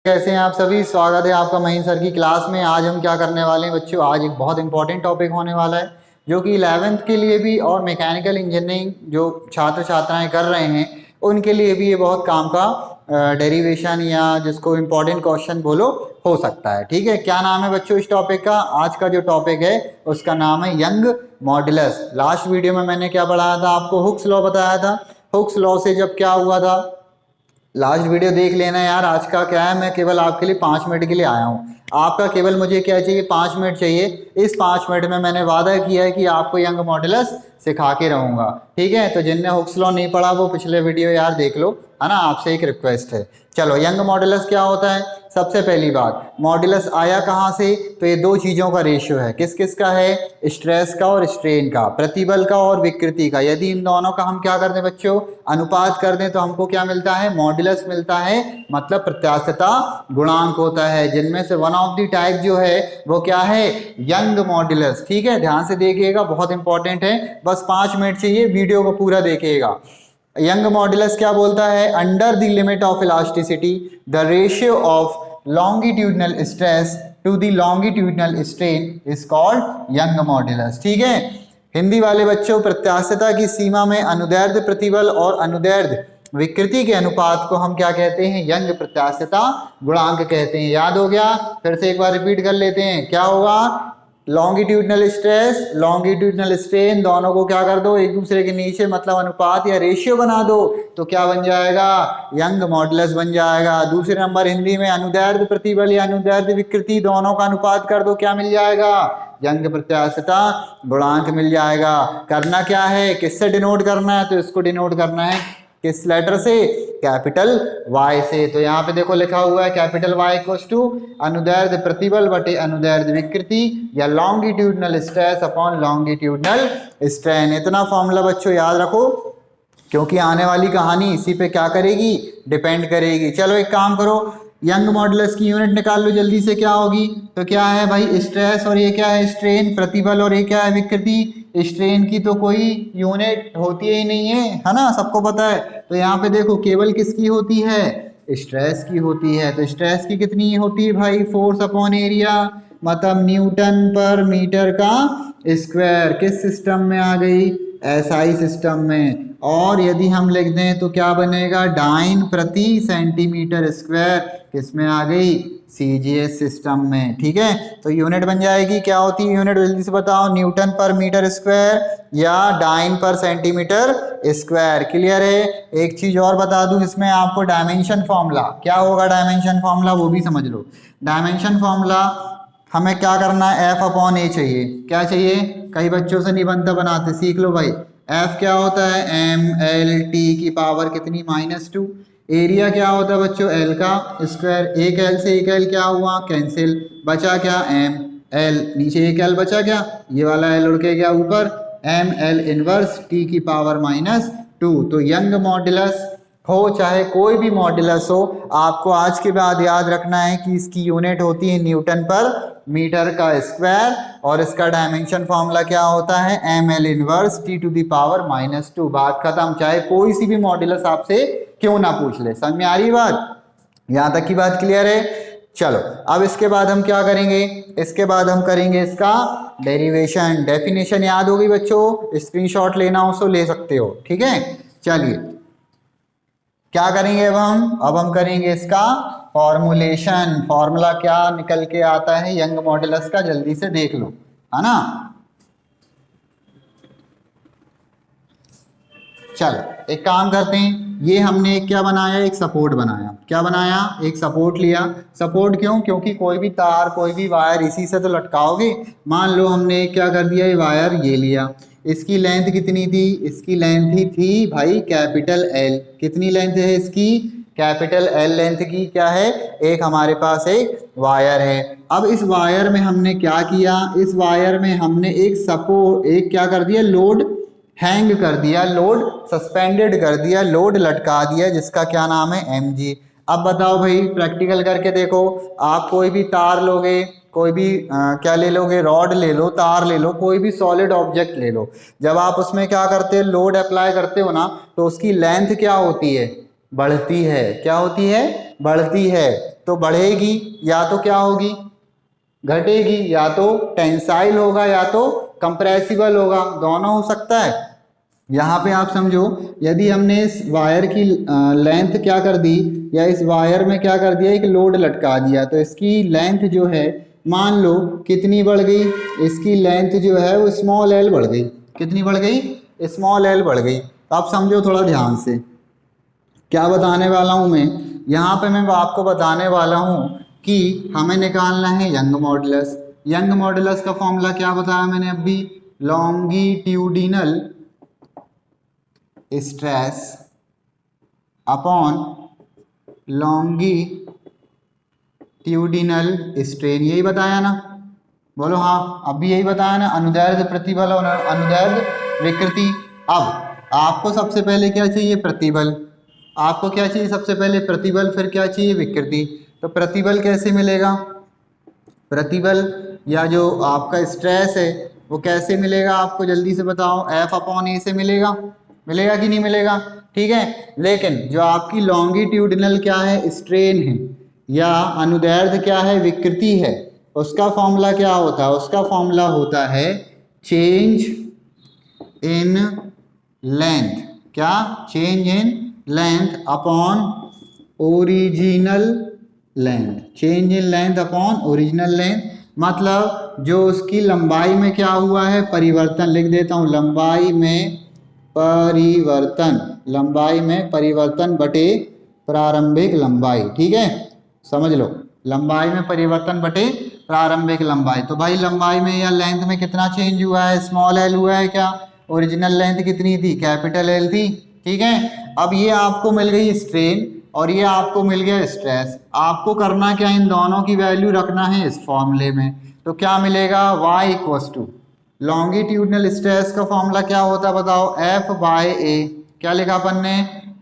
कैसे हैं आप सभी। स्वागत है आपका महीन सर की क्लास में। आज हम क्या करने वाले हैं बच्चों, आज एक बहुत इंपॉर्टेंट टॉपिक होने वाला है जो कि 11th के लिए भी और मैकेनिकल इंजीनियरिंग जो छात्र छात्राएं कर रहे हैं उनके लिए भी ये बहुत काम का डेरिवेशन या जिसको इम्पोर्टेंट क्वेश्चन बोलो हो सकता है। ठीक है, क्या नाम है बच्चों इस टॉपिक का? आज का जो टॉपिक है उसका नाम है यंग मॉडुलस। लास्ट वीडियो में मैंने क्या पढ़ाया था आपको? हुक्स लॉ बताया था। हुक्स लॉ से जब क्या हुआ था, लास्ट वीडियो देख लेना यार। आज का क्या है, मैं केवल आपके लिए 5 मिनट के लिए आया हूँ। आपका केवल मुझे क्या चाहिए, 5 मिनट चाहिए। इस 5 मिनट में मैंने वादा किया है कि आपको यंग मॉडुलस सिखा के रहूंगा। ठीक है, तो जिनने हुक्स लॉ नहीं पढ़ा वो पिछले वीडियो यार देख लो, है ना। आपसे एक रिक्वेस्ट है। चलो, यंग मॉडुलस क्या होता है? सबसे पहली बात, मॉडुलस आया कहाँ से? तो ये दो चीज़ों का रेशियो है। किस किस का है? स्ट्रेस का और स्ट्रेन का, प्रतिबल का और विकृति का। यदि इन दोनों का हम क्या कर दें बच्चों, अनुपात कर दें तो हमको क्या मिलता है? मॉडुलस मिलता है। मतलब प्रत्यास्थता गुणांक होता है, जिनमें से वन ऑफ द टाइप जो है वो क्या है? Young modulus. ठीक है, ध्यान से देखिएगा, बहुत इंपॉर्टेंट है। बस 5 मिनट चाहिए, वीडियो को पूरा देखिएगा। यंग मॉडुलस क्या बोलता है? Under the limit of elasticity the ratio of longitudinal stress to the longitudinal strain is called Young modulus. ठीक है, हिंदी वाले बच्चों, प्रत्यास्थता की सीमा में अनुदैर्ध्य प्रतिबल और अनुदैर्ध्य विकृति के अनुपात को हम क्या कहते हैं? यंग प्रत्यास्थता गुणांक कहते हैं। याद हो गया? फिर से एक बार रिपीट कर लेते हैं। क्या होगा? लॉन्गिट्यूडनल स्ट्रेस, लॉन्गिट्यूडनल स्ट्रेन, दोनों को क्या कर दो? एक दूसरे के नीचे, मतलब अनुपात या रेशियो बना दो, तो क्या बन जाएगा? यंग मॉडुलस बन जाएगा। दूसरे नंबर हिंदी में अनुदैर्ध्य प्रतिबल या अनुदैर्ध्य विकृति, दोनों का अनुपात कर दो, क्या मिल जाएगा? यंग प्रत्यास्थता गुणांक मिल जाएगा। करना क्या है, किससे डिनोट करना है? तो इसको डिनोट करना है किस लेटर से? कैपिटल Y से। तो यहाँ पे देखो लिखा हुआ है कैपिटल Y इक्वल्स टू अनुदैर्ध्य प्रतिबल बटे अनुदैर्ध्य विकृति या longitudinal stress upon longitudinal strain. इतना फॉर्मूला बच्चों याद रखो, क्योंकि आने वाली कहानी इसी पे क्या करेगी? डिपेंड करेगी। चलो एक काम करो, यंग मॉडुलस की यूनिट निकाल लो जल्दी से। क्या होगी? तो क्या है भाई? स्ट्रेस, और ये क्या है? स्ट्रेन। प्रतिबल और ये क्या है? विकृति। स्ट्रेन की तो कोई यूनिट होती ही नहीं है ना, सबको पता है। तो यहाँ पे देखो केवल किसकी होती है? स्ट्रेस की होती है। तो स्ट्रेस की कितनी होती है भाई? फोर्स अपॉन एरिया, मतलब न्यूटन पर मीटर का स्क्वायर। किस सिस्टम में आ गई? एसआई सिस्टम में। और यदि हम लिख दें तो क्या बनेगा? डाइन प्रति सेंटीमीटर स्क्वायर किसमें आ गई? सीजीएस सिस्टम में। ठीक है, तो यूनिट बन जाएगी, क्या होती है यूनिट जल्दी से बताओ? न्यूटन पर मीटर स्क्वायर या डाइन पर सेंटीमीटर स्क्वायर। क्लियर है? एक चीज और बता दूं इसमें आपको, डायमेंशन फॉर्मूला क्या होगा? डायमेंशन फॉर्मूला वो भी समझ लो। डायमेंशन फॉर्मूला हमें क्या करना है? एफ अपॉन ए चाहिए। क्या चाहिए? कई बच्चों से नहीं बनता, बनाते, सीख लो भाई। एफ क्या होता है? एम एल टी की पावर कितनी? -2। एरिया क्या होता है बच्चों? एल का स्क्वायर। एक एल से एक एल क्या हुआ? कैंसिल। बचा क्या? M L. नीचे एक एल बचा क्या? ये वाला एल उड़ के गया ऊपर। एम एल इनवर्स टी की पावर -2। तो यंग मॉडुलस हो चाहे कोई भी मॉडुलस हो, आपको आज के बाद याद रखना है कि इसकी यूनिट होती है न्यूटन पर मीटर का स्क्वायर, और इसका डायमेंशन फॉर्मूला क्या होता है? M L inverse T to the power -2। बात खत्म। चाहे कोई सी भी मॉडुलस आपसे क्यों ना पूछ ले। समझ में आ रही बात? यहां तक की बात क्लियर है? चलो, अब इसके बाद हम क्या करेंगे? इसके बाद हम करेंगे इसका डेरिवेशन। डेफिनेशन याद होगी बच्चों, स्क्रीनशॉट लेना हो तो ले सकते हो। ठीक है, चलिए क्या करेंगे अब हम करेंगे इसका फॉर्मूलेशन। फॉर्मूला क्या निकल के आता है यंग मॉडुलस का, जल्दी से देख लो, है ना। चलो एक काम करते हैं, ये हमने क्या बनाया? एक सपोर्ट बनाया। क्या बनाया? एक सपोर्ट लिया। सपोर्ट क्यों? क्योंकि कोई भी तार, कोई भी वायर इसी से तो लटकाओगे। मान लो हमने क्या कर दिया, ये वायर ये लिया। इसकी लेंथ कितनी थी? इसकी लेंथ ही थी भाई कैपिटल एल। कितनी लेंथ है इसकी? कैपिटल एल लेंथ की क्या है? एक हमारे पास एक वायर है। अब इस वायर में हमने क्या किया? इस वायर में हमने एक सपोर्ट, एक क्या कर दिया? लोड हैंग कर दिया, लोड सस्पेंडेड कर दिया, लोड लटका दिया, जिसका क्या नाम है? mg। अब बताओ भाई, प्रैक्टिकल करके देखो। आप कोई भी तार लोगे, कोई भी क्या ले लोगे? रॉड ले लो, तार ले लो, कोई भी सॉलिड ऑब्जेक्ट ले लो। जब आप उसमें क्या करते हो? लोड अप्लाई करते हो ना, तो उसकी लेंथ क्या होती है? बढ़ती है। क्या होती है? बढ़ती है। तो बढ़ेगी या तो क्या होगी, घटेगी, या तो टेंसाइल होगा या तो कंप्रेसिबल होगा, दोनों हो सकता है। यहाँ पे आप समझो, यदि हमने इस वायर की लेंथ क्या कर दी, या इस वायर में क्या कर दिया, एक लोड लटका दिया, तो इसकी लेंथ जो है मान लो कितनी बढ़ गई, इसकी लेंथ जो है वो स्मॉल एल बढ़ गई। कितनी बढ़ गई, स्मॉल एल बढ़ गई। तो आप समझो थोड़ा ध्यान से क्या बताने वाला हूँ मैं। यहाँ पे मैं आपको बताने वाला हूँ कि हमें निकालना है यंग मॉडुलस। यंग मॉडुलस का फॉर्मूला क्या बताया मैंने अभी, longitudinal stress upon longitudinal strain, यही बताया ना, बोलो हाँ, अभी यही बताया ना, अनुदैर्ध्य प्रतिबल और अनुदैर्ध्य विकृति। अब आपको सबसे पहले क्या चाहिए, प्रतिबल। आपको क्या चाहिए सबसे पहले, प्रतिबल, फिर क्या चाहिए, विकृति। तो प्रतिबल कैसे मिलेगा, प्रतिबल या जो आपका स्ट्रेस है वो कैसे मिलेगा, आपको जल्दी से बताओ, एफ अपॉन ए से मिलेगा, मिलेगा कि नहीं मिलेगा, ठीक है। लेकिन जो आपकी लॉन्गिट्यूडिनल क्या है, स्ट्रेन है, या अनुदैर्ध्य क्या है, विकृति है, उसका फॉर्मूला क्या होता है, उसका फॉर्मूला होता है चेंज इन लेंथ, क्या, change in length upon original length, change in length upon original length, मतलब जो उसकी लंबाई में क्या हुआ है, परिवर्तन, लिख देता हूं, लंबाई में परिवर्तन, लंबाई में परिवर्तन बटे प्रारंभिक लंबाई, ठीक है, समझ लो, लंबाई में परिवर्तन बटे प्रारंभिक लंबाई। तो भाई लंबाई में या लेंथ में कितना चेंज हुआ है, स्मॉल एल हुआ है क्या, ओरिजिनल लेंथ कितनी थी, कैपिटल एल थी, ठीक है। अब ये आपको मिल गई स्ट्रेन और ये आपको मिल गया स्ट्रेस, आपको करना क्या, इन दोनों की वैल्यू रखना है इस फॉर्मूले में। तो क्या मिलेगा, y equals to longitudinal stress का फॉर्मूला क्या होता है बताओ, एफ बाय ए, क्या लिखा अपन ने,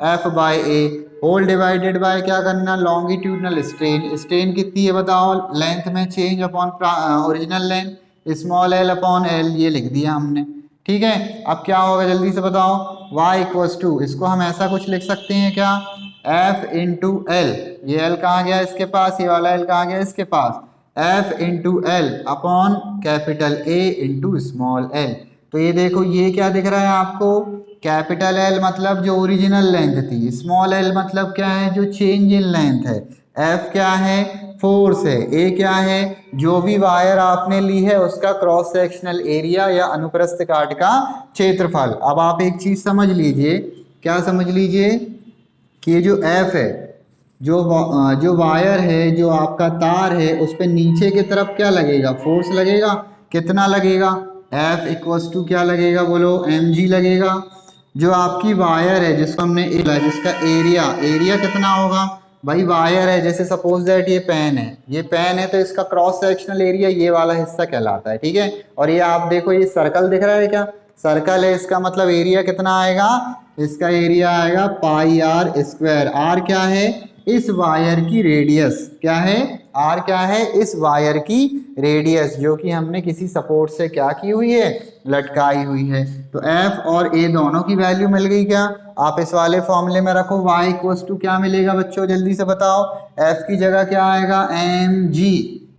F by A whole divided by क्या करना, लॉन्गिट्यूडनल स्ट्रेन, स्ट्रेन कितनी है बताओ, लेंथ में change upon original length, small L upon L, ये लिख दिया हमने, ठीक है। अब क्या होगा जल्दी से बताओ, y इक्वस टू, इसको हम ऐसा कुछ लिख सकते हैं क्या, F इंटू एल, ये L कहाँ गया इसके पास, ये वाला L कहाँ गया इसके पास, F into L upon capital A into small L. तो ये देखो ये क्या दिख रहा है आपको, कैपिटल L मतलब जो ओरिजिनल लेंथ थी, स्मॉल एल मतलब क्या है, जो चेंज इन लेंथ है, F क्या है, फोर्स है, A क्या है, जो भी वायर आपने ली है उसका क्रॉस सेक्शनल एरिया या अनुप्रस्थ काट का क्षेत्रफल। अब आप एक चीज समझ लीजिए, क्या समझ लीजिए कि ये जो F है, जो वायर है, जो आपका तार है, उस पे नीचे की तरफ क्या लगेगा, फोर्स लगेगा, कितना लगेगा, F इक्वस टू क्या लगेगा बोलो, mg लगेगा। जो आपकी वायर है जिसको हमने जिसका एरिया कितना होगा, भाई वायर है, जैसे सपोज दैट ये पेन है, ये पेन है, तो इसका क्रॉस सेक्शनल एरिया ये वाला हिस्सा कहलाता है, ठीक है। और ये आप देखो ये सर्कल दिख रहा है क्या, सर्कल है, इसका मतलब एरिया कितना आएगा, इसका एरिया आएगा पाई आर स्क्वायर। आर क्या है, इस वायर की रेडियस, क्या है, आर क्या है, इस वायर की रेडियस, जो कि हमने किसी सपोर्ट से क्या की हुई है, लटकाई हुई है। तो एफ और ए दोनों की वैल्यू मिल गई क्या, आप इस वाले फॉर्मूले में रखो, y इक्वस टू क्या मिलेगा बच्चों जल्दी से बताओ, f की जगह क्या आएगा, mg,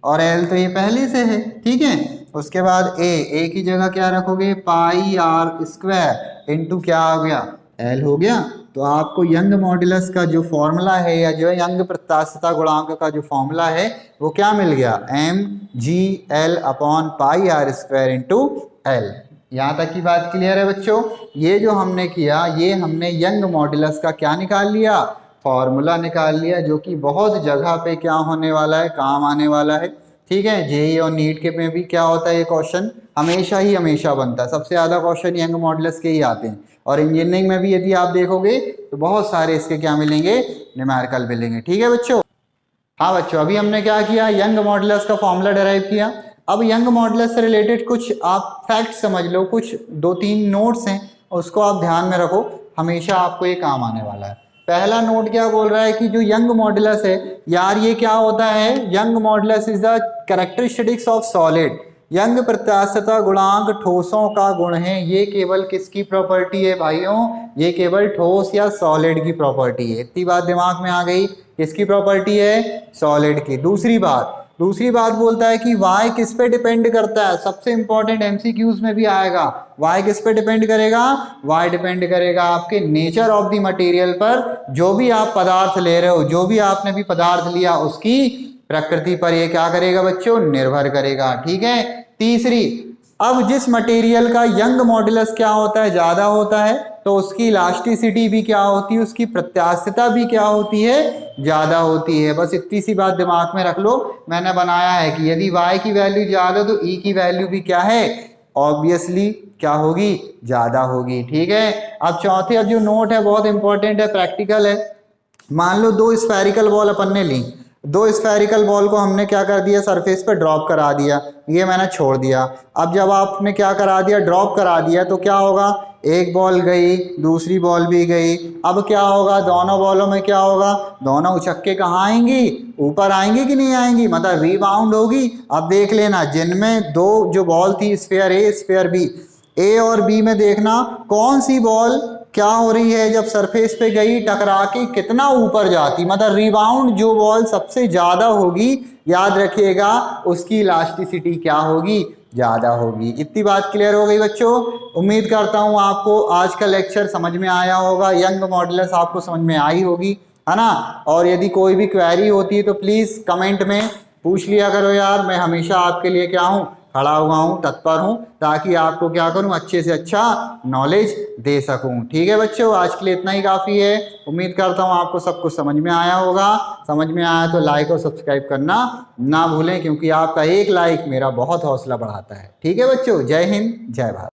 और l तो ये पहले से है, ठीक है। उसके बाद a की जगह क्या रखोगे, पाई आर स्क्वायर इंटू क्या आ गया, l हो गया। तो आपको यंग मॉडुलस का जो फॉर्मूला है, या जो यंग प्रत्यास्थता गुणांक का जो फॉर्मूला है वो क्या मिल गया, mg/l upon pi R square into l। यहाँ तक की बात क्लियर है बच्चों। ये जो हमने किया, ये हमने यंग मॉडुलस का क्या निकाल लिया, फॉर्मूला निकाल लिया, जो कि बहुत जगह पे क्या होने वाला है, काम आने वाला है, ठीक है। जेईई और नीट के में भी क्या होता है, ये क्वेश्चन हमेशा बनता है, सबसे ज़्यादा क्वेश्चन यंग मॉडुलस के ही आते हैं। और इंजीनियरिंग में भी यदि आप देखोगे तो बहुत सारे इसके क्या मिलेंगे, न्यूमेरिकल मिलेंगे, ठीक है बच्चों। हाँ बच्चों, अभी हमने क्या किया, यंग मॉडुलस का फॉर्मूला डिराइव किया। अब यंग मॉडुलस से रिलेटेड कुछ आप फैक्ट समझ लो, कुछ 2-3 नोट्स हैं, उसको आप ध्यान में रखो, हमेशा आपको ये काम आने वाला है। पहला नोट क्या बोल रहा है कि जो यंग मॉडुलस है यार, ये क्या होता है, Young modulus is the characteristics of solid, Young प्रत्यास्थता गुणांक ठोसों का गुण है। ये केवल किसकी प्रॉपर्टी है भाइयों? ये केवल ठोस या सॉलिड की प्रॉपर्टी है। इतनी बात दिमाग में आ गई? किसकी प्रॉपर्टी है? सॉलिड की। दूसरी बात बोलता है कि y किस पे डिपेंड करता है? सबसे इंपॉर्टेंट एमसीक्यूज में भी आएगा। y किस पे डिपेंड करेगा? y डिपेंड करेगा आपके नेचर ऑफ द मटेरियल पर। जो भी आप पदार्थ ले रहे हो, जो भी आपने भी पदार्थ लिया, उसकी प्रकृति पर ये क्या करेगा बच्चों? निर्भर करेगा। ठीक है। तीसरी, अब जिस मटेरियल का यंग मॉडुलस क्या होता है? ज्यादा होता है, तो उसकी इलास्टिसिटी भी क्या होती है? उसकी प्रत्यास्थता भी क्या होती है? ज्यादा होती है। बस इतनी सी बात दिमाग में रख लो। मैंने बनाया है कि यदि y की वैल्यू ज्यादा तो e की वैल्यू भी क्या है? ऑब्वियसली क्या होगी? ज्यादा होगी। ठीक है। अब चौथे जो नोट है बहुत इंपॉर्टेंट है, प्रैक्टिकल है। मान लो दो स्फेरिकल बॉल अपन ने ली, दो स्फेरिकल बॉल को हमने क्या कर दिया? सरफेस पे ड्रॉप करा दिया, ये मैंने छोड़ दिया। अब जब आपने क्या करा दिया? ड्रॉप करा दिया, तो क्या होगा? एक बॉल गई, दूसरी बॉल भी गई। अब क्या होगा? दोनों बॉलों में क्या होगा? दोनों उछक के कहाँ आएंगी? ऊपर आएंगी कि नहीं आएंगी? मतलब रीबाउंड होगी। अब देख लेना, जिनमें दो जो बॉल थी, स्फेयर ए स्फेयर बी, ए और बी में देखना कौन सी बॉल क्या हो रही है? जब सरफेस पे गई टकरा के कितना ऊपर जाती, मतलब रिबाउंड जो बॉल सबसे ज्यादा होगी, याद रखिएगा, उसकी इलास्टिसिटी क्या होगी? ज्यादा होगी। इतनी बात क्लियर हो गई बच्चों? उम्मीद करता हूं आपको आज का लेक्चर समझ में आया होगा, यंग मॉडुलस आपको समझ में आई होगी, है ना। और यदि कोई भी क्वेरी होती है तो प्लीज कमेंट में पूछ लिया करो यार। मैं हमेशा आपके लिए क्या हूँ? खड़ा हुआ हूँ, तत्पर हूँ, ताकि आपको क्या करूँ? अच्छे से अच्छा नॉलेज दे सकूँ। ठीक है बच्चों, आज के लिए इतना ही काफ़ी है। उम्मीद करता हूँ आपको सब कुछ समझ में आया होगा। समझ में आया तो लाइक और सब्सक्राइब करना ना भूलें, क्योंकि आपका एक लाइक मेरा बहुत हौसला बढ़ाता है। ठीक है बच्चों, जय हिंद, जय भारत।